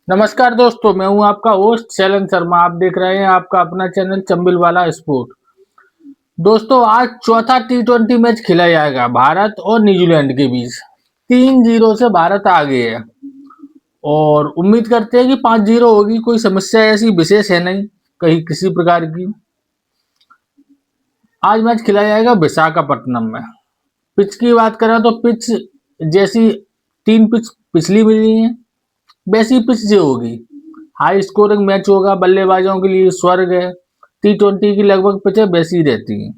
नमस्कार दोस्तों, मैं हूं आपका होस्ट शैलन शर्मा। आप देख रहे हैं आपका अपना चैनल चंबिल वाला स्पोर्ट। दोस्तों, आज चौथा टी20 मैच खेला जाएगा भारत और न्यूजीलैंड के बीच। 3-0 से भारत आगे है और उम्मीद करते हैं कि 5-0 होगी। कोई समस्या ऐसी विशेष है नहीं कहीं किसी प्रकार की। आज मैच खेला जाएगा विशाखापट्टनम में। पिच की बात करें तो पिच जैसी तीन पिच पिछली मिली है वैसी पिच जो होगी। हाई स्कोरिंग मैच होगा, बल्लेबाजों के लिए स्वर्ग है। टी20 की लगभग पिचें वैसी रहती हैं।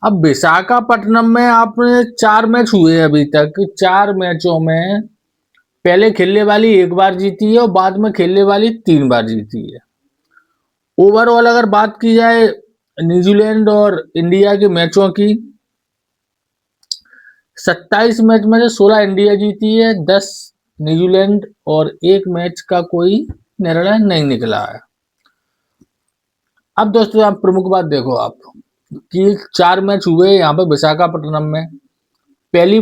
अब विशाखापट्टनम में आपने 4 मैच हुए हैं अभी तक। 4 मैचों में पहले खेलने वाली 1 बार जीती है और बाद में खेलने वाली 3 बार जीती है। ओवरऑल अगर बात की जाए न्यूजीलैंड और इंडिया के मैचों की, 27 मैच में से 16 इंडिया जीती है, 10 न्यूजीलैंड और 1 मैच का कोई निर्णय नहीं निकला है। अब दोस्तों आप प्रमुख बात देखो आप कि 4 मैच हुए यहाँ पे विशाखापट्टनम में। पहली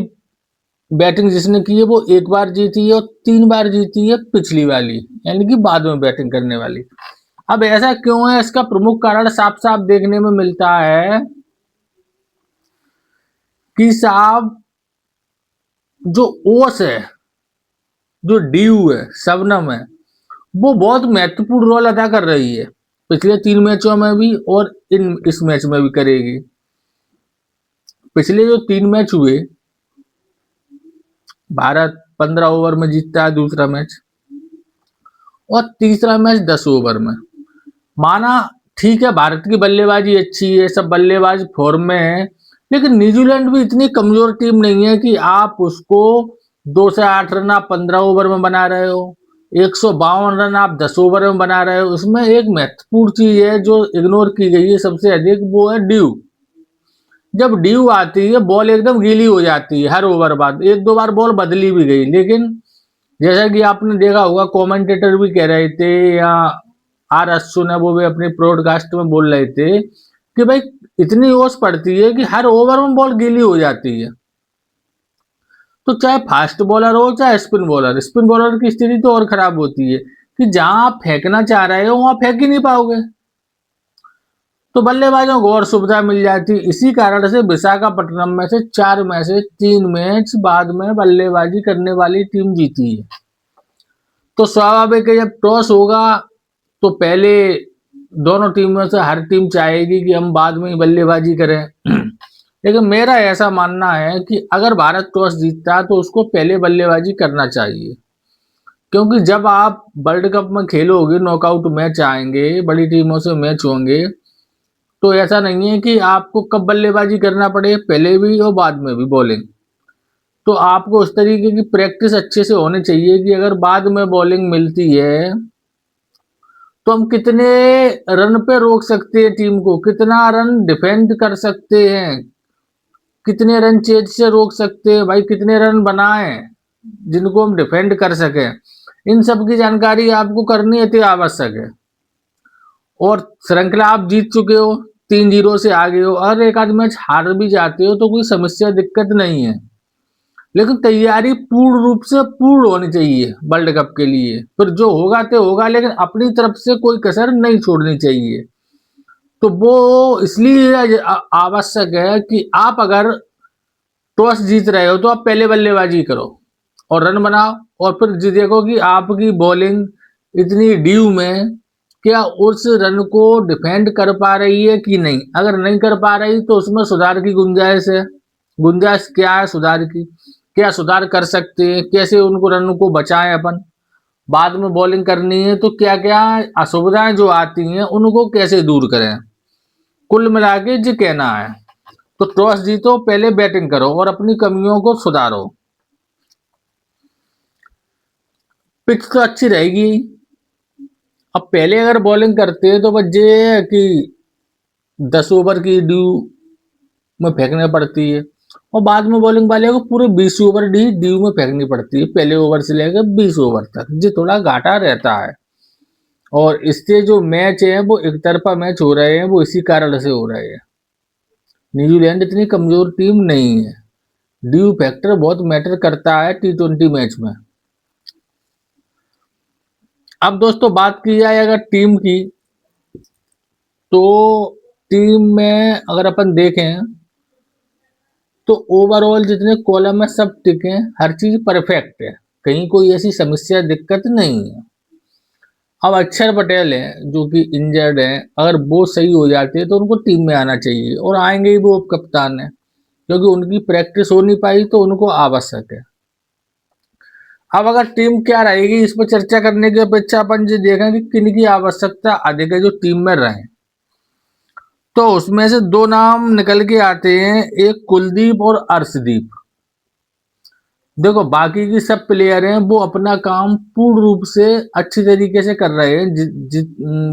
बैटिंग जिसने की है वो 1 बार जीती है और 3 बार जीती है पिछली वाली, यानी कि बाद में बैटिंग करने वाली। अब ऐसा क्यों है, इसका प्रमुख कारण साफ साफ देखने में मिलता है कि साहब जो ओस है, जो ड्यू है, शबनम है, वो बहुत महत्वपूर्ण रोल अदा कर रही है। पिछले 3 मैचों में भी और इस मैच में भी करेगी। पिछले जो 3 मैच हुए, भारत 15 ओवर में जीतता है दूसरा मैच और तीसरा मैच 10 ओवर में। माना ठीक है, भारत की बल्लेबाजी अच्छी है, सब बल्लेबाज फॉर्म में है, लेकिन न्यूजीलैंड भी इतनी कमजोर टीम नहीं है कि आप उसको 2 से 8 रन आप 15 ओवर में बना रहे हो, 152 रन आप 10 ओवर में बना रहे हो। उसमें एक महत्वपूर्ण चीज है जो इग्नोर की गई है सबसे अधिक, वो है ड्यू। जब ड्यू आती है बॉल एकदम गीली हो जाती है, हर ओवर बाद 1-2 बार बॉल बदली भी गई, लेकिन जैसा कि आपने देखा होगा, कमेंटेटर भी कह रहे थे या आर अश्विन है वो भी अपने ब्रॉडकास्ट में बोल रहे थे कि भाई इतनी ओस पड़ती है कि हर ओवर में बॉल गीली हो जाती है। तो चाहे फास्ट बॉलर हो चाहे स्पिन बॉलर की स्थिति तो और खराब होती है कि जहां आप फेंकना चाह रहे हो वहां फेंक ही नहीं पाओगे। तो बल्लेबाजों को और सुविधा मिल जाती। इसी कारण से विशाखापट्टनम में से 4 में से 3 मैच बाद में बल्लेबाजी करने वाली टीम जीती है। तो स्वाभाविक है जब टॉस होगा तो पहले दोनों टीमों से हर टीम चाहेगी कि हम बाद में ही बल्लेबाजी करें। लेकिन मेरा ऐसा मानना है कि अगर भारत टॉस जीतता है तो उसको पहले बल्लेबाजी करना चाहिए, क्योंकि जब आप वर्ल्ड कप में खेलोगे, नॉकआउट मैच आएंगे, बड़ी टीमों से मैच होंगे, तो ऐसा नहीं है कि आपको कब बल्लेबाजी करना पड़े, पहले भी और बाद में भी बॉलिंग। तो आपको उस तरीके की प्रैक्टिस अच्छे से होनी चाहिए कि अगर बाद में बॉलिंग मिलती है तो हम कितने रन पे रोक सकते हैं टीम को, कितना रन डिफेंड कर सकते हैं, कितने रन चेज से रोक सकते हैं, भाई कितने रन बनाए जिनको हम डिफेंड कर सके। इन सब की जानकारी आपको करनी अति आवश्यक है। और श्रृंखला आप जीत चुके हो, 3-0 से आगे हो, और एक आध मैच हार भी जाते हो तो कोई समस्या दिक्कत नहीं है, लेकिन तैयारी पूर्ण रूप से पूर्ण होनी चाहिए वर्ल्ड कप के लिए। फिर जो होगा तो होगा, लेकिन अपनी तरफ से कोई कसर नहीं छोड़नी चाहिए। तो वो इसलिए आवश्यक है कि आप अगर टॉस जीत रहे हो तो आप पहले बल्लेबाजी करो और रन बनाओ, और फिर देखो कि आपकी बॉलिंग इतनी ड्यू में क्या उस रन को डिफेंड कर पा रही है कि नहीं। अगर नहीं कर पा रही तो उसमें सुधार की गुंजाइश है। गुंजाइश क्या है सुधार की, क्या सुधार कर सकते हैं, कैसे उनको रन को बचाएं अपन। बाद में बॉलिंग करनी है तो क्या क्या असुविधाएं जो आती हैं उनको कैसे दूर करें। कुल मिला के जी कहना है, तो टॉस जीतो, पहले बैटिंग करो और अपनी कमियों को सुधारो। पिच तो अच्छी रहेगी। अब पहले अगर बॉलिंग करते हैं तो बस ये है कि 10 ओवर की ड्यू में फेंकने पड़ती है और बाद में बॉलिंग वाले को पूरे 20 ओवर डी ड्यू में फेंकनी पड़ती है, पहले ओवर से लेकर 20 ओवर तक। ये थोड़ा घाटा रहता है और इससे जो मैच है वो एक तरफा मैच हो रहे हैं, वो इसी कारण से हो रहे हैं। न्यूजीलैंड इतनी कमजोर टीम नहीं है। ड्यू फैक्टर बहुत मैटर करता है टी20 मैच में। अब दोस्तों बात की जाए अगर टीम की, तो टीम में अगर अपन देखें तो ओवरऑल जितने कॉलम है सब टिके हैं, हर चीज परफेक्ट है, कहीं कोई ऐसी समस्या दिक्कत नहीं है। अब अक्षर पटेल है जो कि इंजर्ड है, अगर वो सही हो जाते तो उनको टीम में आना चाहिए, और आएंगे ही, वो उप कप्तान है, क्योंकि उनकी प्रैक्टिस हो नहीं पाई तो उनको आवश्यक है। अब अगर टीम क्या रहेगी इस पर चर्चा करने की अपेक्षा अपन ये देखें कि किन की आवश्यकता अधिक है जो टीम में रहे, तो उसमें से दो नाम निकल के आते हैं, एक कुलदीप और अर्शदीप। देखो बाकी की सब प्लेयर हैं वो अपना काम पूर्ण रूप से अच्छी तरीके से कर रहे हैं,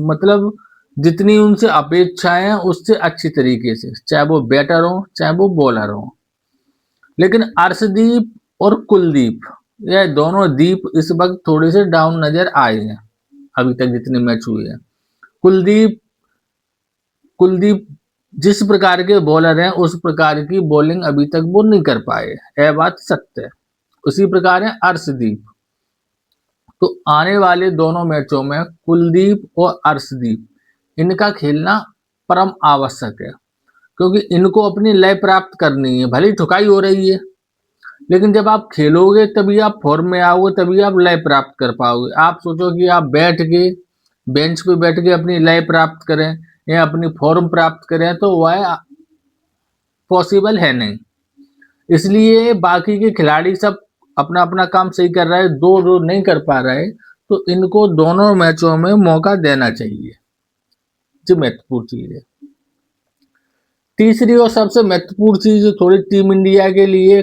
मतलब जितनी उनसे अपेक्षाएं हैं उससे अच्छी तरीके से, चाहे वो बैटर हो चाहे वो बॉलर हो। लेकिन अर्शदीप और कुलदीप, यह दोनों दीप इस वक्त थोड़े से डाउन नजर आए हैं अभी तक जितने मैच हुए हैं। कुलदीप कुलदीप जिस प्रकार के बॉलर हैं उस प्रकार की बॉलिंग अभी तक वो नहीं कर पाए, यह बात सत्य है। उसी प्रकार है अर्शदीप। तो आने वाले दोनों मैचों में कुलदीप और अर्शदीप, इनका खेलना परम आवश्यक है, क्योंकि इनको अपनी लय प्राप्त करनी है। भले ही ठुकाई हो रही है, लेकिन जब आप खेलोगे तभी आप फॉर्म में आओगे, तभी आप लय प्राप्त कर पाओगे। आप सोचो कि आप बैठ के बेंच पे बैठ के अपनी लय प्राप्त करें या अपनी फॉर्म प्राप्त करें, तो वह पॉसिबल है नहीं। इसलिए बाकी के खिलाड़ी सब अपना अपना काम सही कर रहे हैं, दो जो नहीं कर पा रहे तो इनको दोनों मैचों में मौका देना चाहिए, जो महत्वपूर्ण चीज है। तीसरी और सबसे महत्वपूर्ण चीज थोड़ी टीम इंडिया के लिए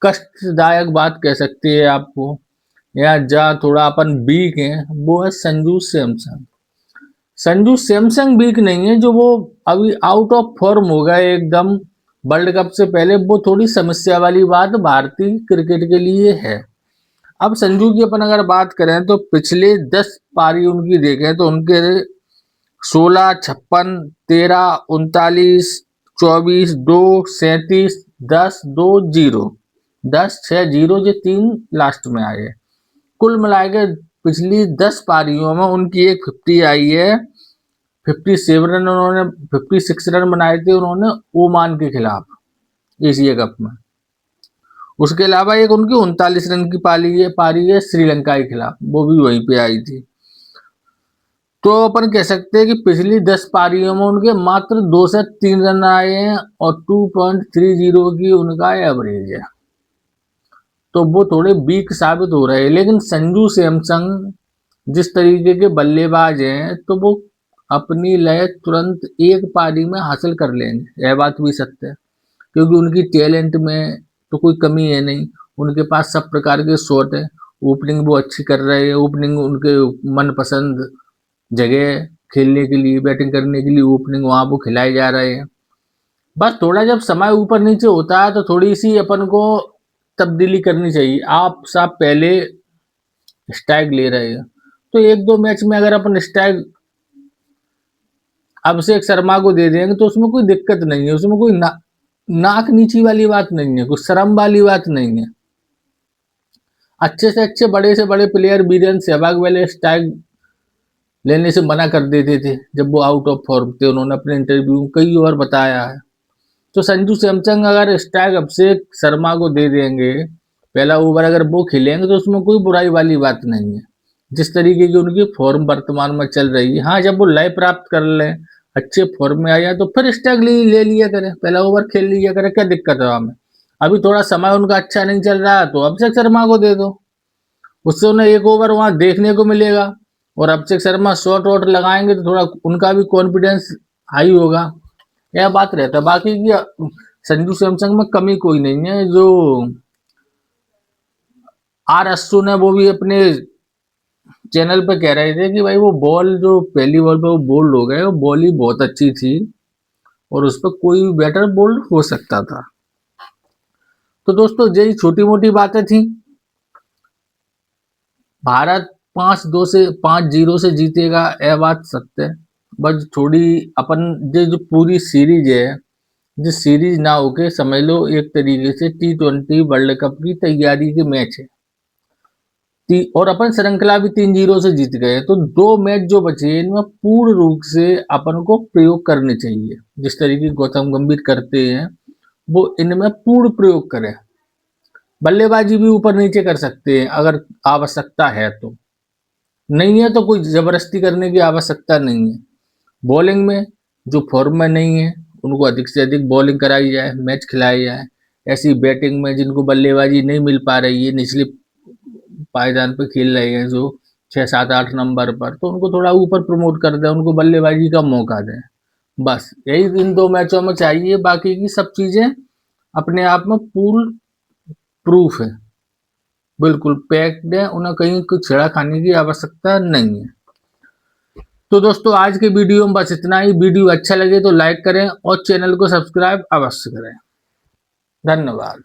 कष्टदायक बात कह सकती है आपको, या जहाँ थोड़ा अपन वीक है, वो है संजू सैमसन। संजू सैमसन वीक नहीं है, जो वो अभी आउट ऑफ फॉर्म हो गए एकदम वर्ल्ड कप से पहले, वो थोड़ी समस्या वाली बात भारतीय क्रिकेट के लिए है। अब संजू की अपन अगर बात करें तो पिछले 10 पारी उनकी देखें तो उनके 16, 56, 13, 39, 24, 2, 37, 10, 2, 0, 10, 6, 0 ये तीन लास्ट में आए। कुल मिला के पिछली 10 पारियों में उनकी एक 50 आई है, 57 रन उन्होंने 56 रन बनाए थे उन्होंने ओमान के खिलाफ एशिया कप में। उसके अलावा एक उनकी 39 रन की पारी है श्रीलंका के खिलाफ, वो भी वहीं पे आई थी। तो अपन कह सकते हैं कि पिछली 10 पारियों में उनके मात्र 2 से 3 रन आए हैं और 2.30 की उनका एवरेज है, तो वो थोड़े वीक साबित हो रहे हैं। लेकिन संजू सैमसन जिस तरीके के बल्लेबाज हैं तो वो अपनी लय तुरंत एक पारी में हासिल कर लेंगे, यह बात भी सत्य है, क्योंकि उनकी टैलेंट में तो कोई कमी है नहीं, उनके पास सब प्रकार के शॉट है। ओपनिंग वो अच्छी कर रहे हैं, ओपनिंग उनके मनपसंद जगह खेलने के लिए, बैटिंग करने के लिए ओपनिंग वहां वो खिलाए जा रहे हैं। बस थोड़ा जब समय ऊपर नीचे होता है तो थोड़ी सी अपन को तब्दीली करनी चाहिए। आप साहब पहले स्टैग ले रहे हैं तो एक दो मैच में अगर अपन स्टैग अभिषेक शर्मा को दे देंगे तो उसमें कोई दिक्कत नहीं है, उसमें कोई नाक नीची वाली बात नहीं है, कोई शर्म वाली बात नहीं है। अच्छे से अच्छे बड़े से बड़े प्लेयर वीरेंद्र सहवाग वाले स्टैग लेने से मना कर देते थे जब वो आउट ऑफ फॉर्म थे, उन्होंने अपने इंटरव्यू में कई बार बताया है। तो संजू सैमसन अगर स्टैग अभिषेक शर्मा को दे देंगे, पहला ओवर अगर वो खेलेंगे तो उसमें कोई बुराई वाली बात नहीं है, जिस तरीके की उनकी फॉर्म वर्तमान में चल रही है। हाँ, जब वो लय प्राप्त कर लें, अच्छे फॉर्म में आ जाए तो फिर स्टैग ले लिया करें, पहला ओवर खेल लिया करें, क्या दिक्कत है हमें। अभी थोड़ा समय उनका अच्छा नहीं चल रहा है तो अभिषेक शर्मा को दे दो, उससे उन्हें एक ओवर वहां देखने को मिलेगा, और अभिषेक शर्मा शॉट वॉट लगाएंगे तो थोड़ा उनका भी कॉन्फिडेंस हाई होगा, यह बात रहता है। बाकी की संजू सैमसंग में कमी कोई नहीं है। जो आर अश्विन ने वो भी अपने चैनल पे कह रहे थे कि भाई वो बॉल जो पहली बॉल पे वो बोल्ड हो गए, वो बॉल ही बहुत अच्छी थी और उस पर कोई भी बैटर बोल्ड हो सकता था। तो दोस्तों यही छोटी मोटी बातें थी। भारत 5-2 से 5-0 से जीतेगा, यह बात सत्य है। बस थोड़ी अपन जो पूरी सीरीज है, जिस सीरीज ना होके समझ लो एक तरीके से T20 वर्ल्ड कप की तैयारी के मैच है, और अपन श्रृंखला भी 3-0 से जीत गए। तो 2 मैच जो बचे इनमें पूर्ण रूप से अपन को प्रयोग करने चाहिए। जिस तरीके गौतम गंभीर करते हैं वो इनमें पूर्ण प्रयोग करें। बल्लेबाजी भी ऊपर नीचे कर सकते हैं अगर आवश्यकता है तो, नहीं है तो कोई जबरदस्ती करने की आवश्यकता नहीं है। बॉलिंग में जो फॉर्म में नहीं है उनको अधिक से अधिक बॉलिंग कराई जाए, मैच खिलाई जाए। ऐसी बैटिंग में जिनको बल्लेबाजी नहीं मिल पा रही है, निचले पायदान पे खेल रहे हैं जो 6, 7, 8 नंबर पर, तो उनको थोड़ा ऊपर प्रमोट कर दें, उनको बल्लेबाजी का मौका दें। बस यही इन 2 मैचों में चाहिए, बाकी की सब चीजें अपने आप में पूर्ण प्रूफ है, बिल्कुल पैक्ड है, उन्हें कहीं कुछ छेड़ा खाने की आवश्यकता नहीं है। तो दोस्तों आज के वीडियो में बस इतना ही। वीडियो अच्छा लगे तो लाइक करें और चैनल को सब्सक्राइब अवश्य करें। धन्यवाद।